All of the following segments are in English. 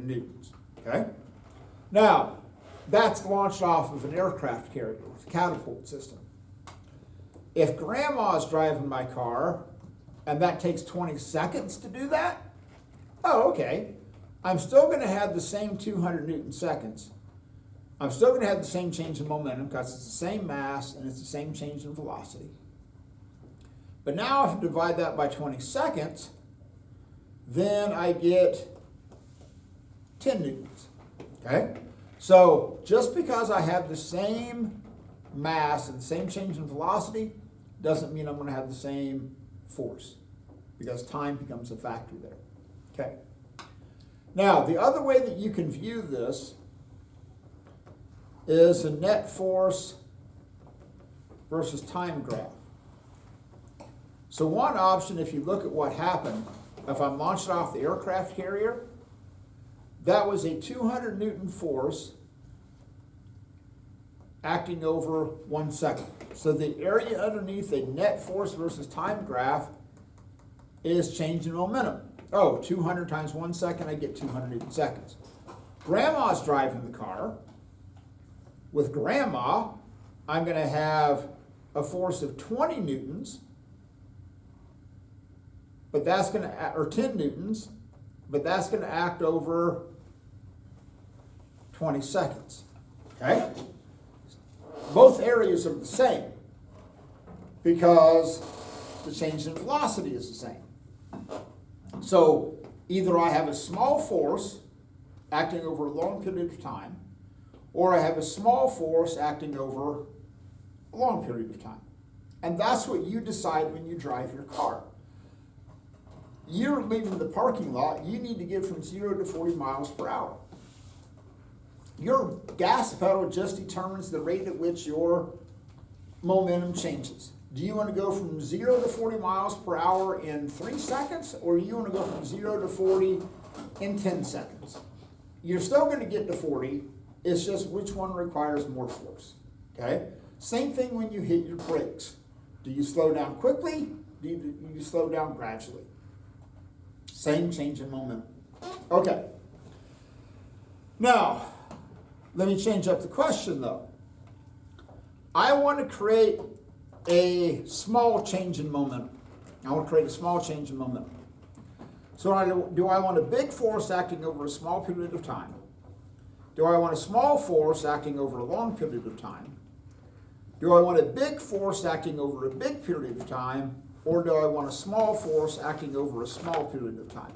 200 newtons, okay? Now, that's launched off of an aircraft carrier with a catapult system. If grandma's driving my car and that takes 20 seconds to do that, oh, okay. I'm still going to have the same 200 newton seconds. I'm still going to have the same change in momentum because it's the same mass and it's the same change in velocity. But now if I divide that by 20 seconds, then I get 10 newtons, okay? So just because I have the same mass and the same change in velocity doesn't mean I'm going to have the same force, because time becomes a factor there, okay? Now, the other way that you can view this is a net force versus time graph. So one option, if you look at what happened, if I'm launched off the aircraft carrier, that was a 200 Newton force acting over 1 second. So the area underneath a net force versus time graph is change in momentum. Oh, 200 times 1 second, I get 200 Newton seconds. Grandma's driving the car. With grandma, I'm going to have a force of 20 newtons, but that's going to, or 10 newtons, but that's going to act over 20 seconds. Okay? Both areas are the same because the change in velocity is the same. So either I have a small force acting over a long period of time, or I have a small force acting over a long period of time. And that's what you decide when you drive your car. You're leaving the parking lot, you need to get from 0 to 40 miles per hour. Your gas pedal just determines the rate at which your momentum changes. Do you want to go from 0 to 40 miles per hour in 3 seconds, or do you want to go from 0 to 40 in 10 seconds? You're still going to get to 40, it's just which one requires more force, okay? Same thing when you hit your brakes. Do you slow down quickly? Do you slow down gradually? Same change in momentum. Okay. Now, let me change up the question though. I want to create a small change in momentum. I want to create a small change in momentum. So do I want a big force acting over a small period of time? Do I want a small force acting over a long period of time? Do I want a big force acting over a big period of time? Or do I want a small force acting over a small period of time?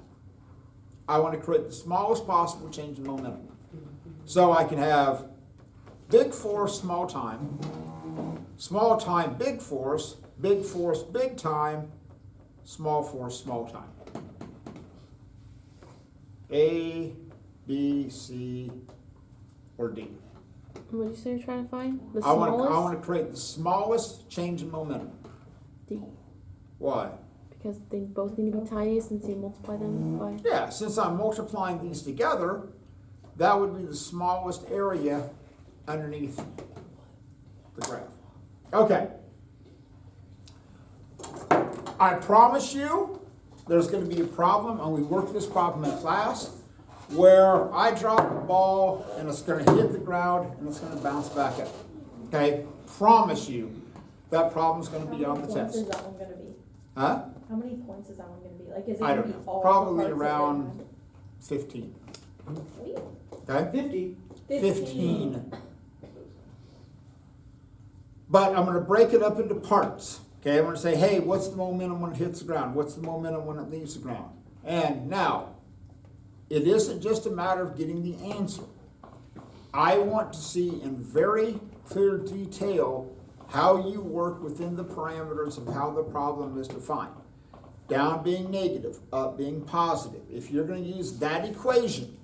I want to create the smallest possible change in momentum. So I can have big force, small time, big force, big time, small force, small time. A, B, C, or D. What did you say you're trying to find? The I smallest? want to create the smallest change in momentum. D. Why? Because they both need to be tiny since you multiply them by... Yeah, since I'm multiplying these together, that would be the smallest area underneath the graph. Okay. I promise you there's going to be a problem, and we worked this problem in class, where I drop a ball and it's going to hit the ground and it's going to bounce back up. Okay? Promise you that problem's going to be on the test. How many points is that one going to be? Huh? How many points is that one going to be? Like, is it I going don't to be know. all Probably the parts around 15. Sweet. Okay? 50. 15. But I'm going to break it up into parts. Okay, I'm going to say, hey, what's the momentum when it hits the ground? What's the momentum when it leaves the ground? And now, it isn't just a matter of getting the answer. I want to see in very clear detail how you work within the parameters of how the problem is defined. Down being negative, up being positive. If you're going to use that equation,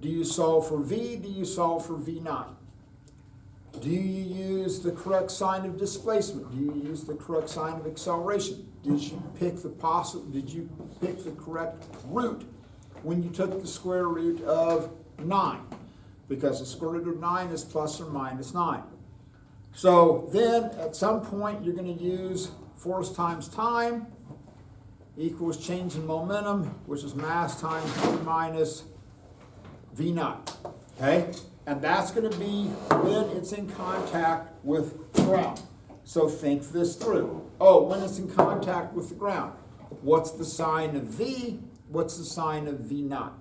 do you solve for V? Do you solve for V9? Do you use the correct sign of displacement? Do you use the correct sign of acceleration? Did you pick the correct root when you took the square root of 9? Because the square root of 9 is plus or minus 9. So then at some point you're going to use force times time equals change in momentum, which is mass times V minus V naught, okay? And that's gonna be when it's in contact with the ground. So think this through. Oh, when it's in contact with the ground, what's the sign of V? What's the sign of V naught?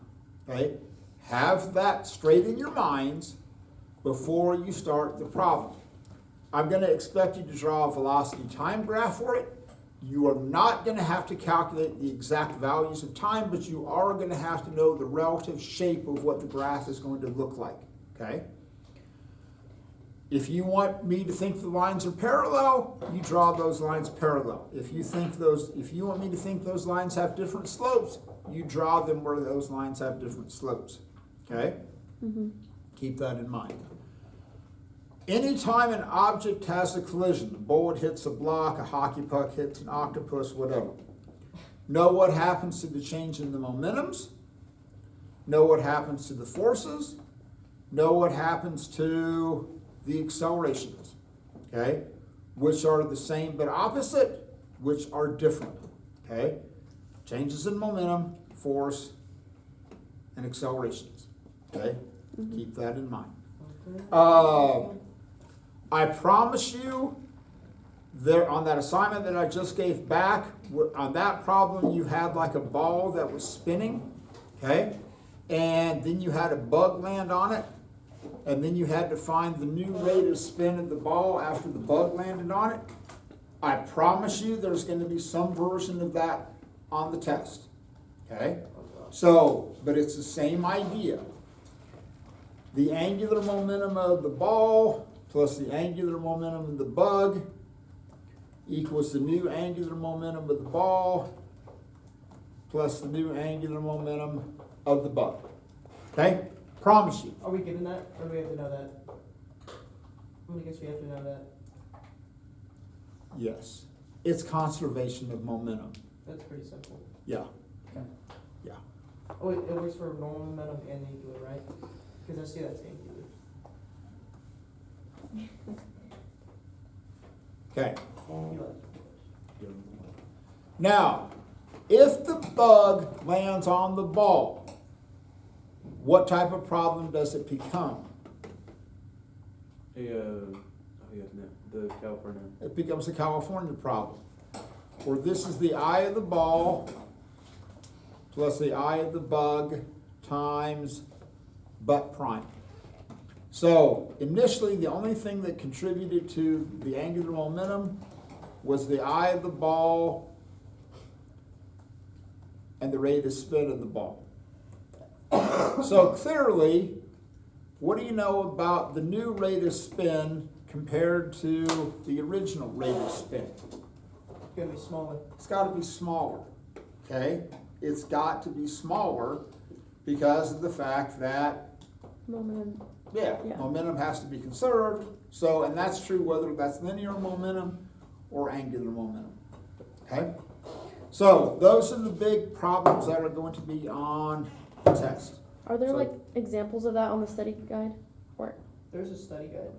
Okay? Have that straight in your minds before you start the problem. I'm gonna expect you to draw a velocity time graph for it. You are not gonna have to calculate the exact values of time, but you are gonna have to know the relative shape of what the graph is going to look like, okay? If you want me to think the lines are parallel, you draw those lines parallel. If you want me to think those lines have different slopes, you draw them where those lines have different slopes, okay? Keep that in mind. Anytime an object has a collision, a bullet hits a block, a hockey puck hits an octopus, whatever, know what happens to the change in the momentums, know what happens to the forces, know what happens to the accelerations, okay? Which are the same but opposite, which are different, okay? Changes in momentum, force, and accelerations, okay? Keep that in mind. I promise you, there on that assignment that I just gave back, on that problem you had like a ball that was spinning, okay? And then you had a bug land on it, and then you had to find the new rate of spin of the ball after the bug landed on it. I promise you there's going to be some version of that on the test, okay? So, but it's the same idea. The angular momentum of the ball plus the angular momentum of the bug equals the new angular momentum of the ball plus the new angular momentum of the bug. Okay? Promise you. Are we given that, or do we have to know that? I guess we have to know that. Yes. It's conservation of momentum. That's pretty simple. Yeah. Yeah. Oh, it works for normal momentum and angular, right? Because I see that's angular. Okay. You like- Now, if the bug lands on the ball, what type of problem does it become? The California. It becomes a California problem, where this is the eye of the ball plus the eye of the bug times butt prime. So initially, the only thing that contributed to the angular momentum was the eye of the ball and the rate of spin of the ball. So clearly, what do you know about the new rate of spin compared to the original rate of spin? It's gonna be smaller. It's got to be smaller, okay? It's got to be smaller because of the fact that, Momentum. yeah, Yeah. momentum has to be conserved. So, and that's true whether that's linear momentum or angular momentum, okay? So those are the big problems that are going to be on the test. Are there So- like examples of that on the study guide? Or There's a study guide.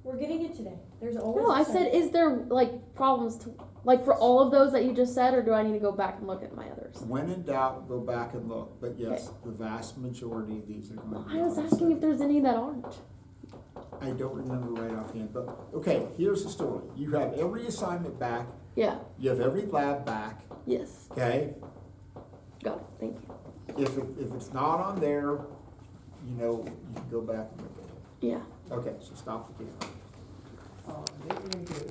We're getting it today. There's always. no, a I study. said, is there like problems to like for all of those that you just said, or do I need to go back and look at my others? When in doubt, go back and look. But yes, Okay. the vast majority of these are going to be I was on the asking test. if there's any that aren't. I don't remember right offhand, but okay, here's the story. You have every assignment back, Yeah. you have every lab back, Yes. okay? Got it. Thank you. If it's not on there, you know, you can go back and look at it. Yeah. Okay, so stop the camera. They were gonna get it.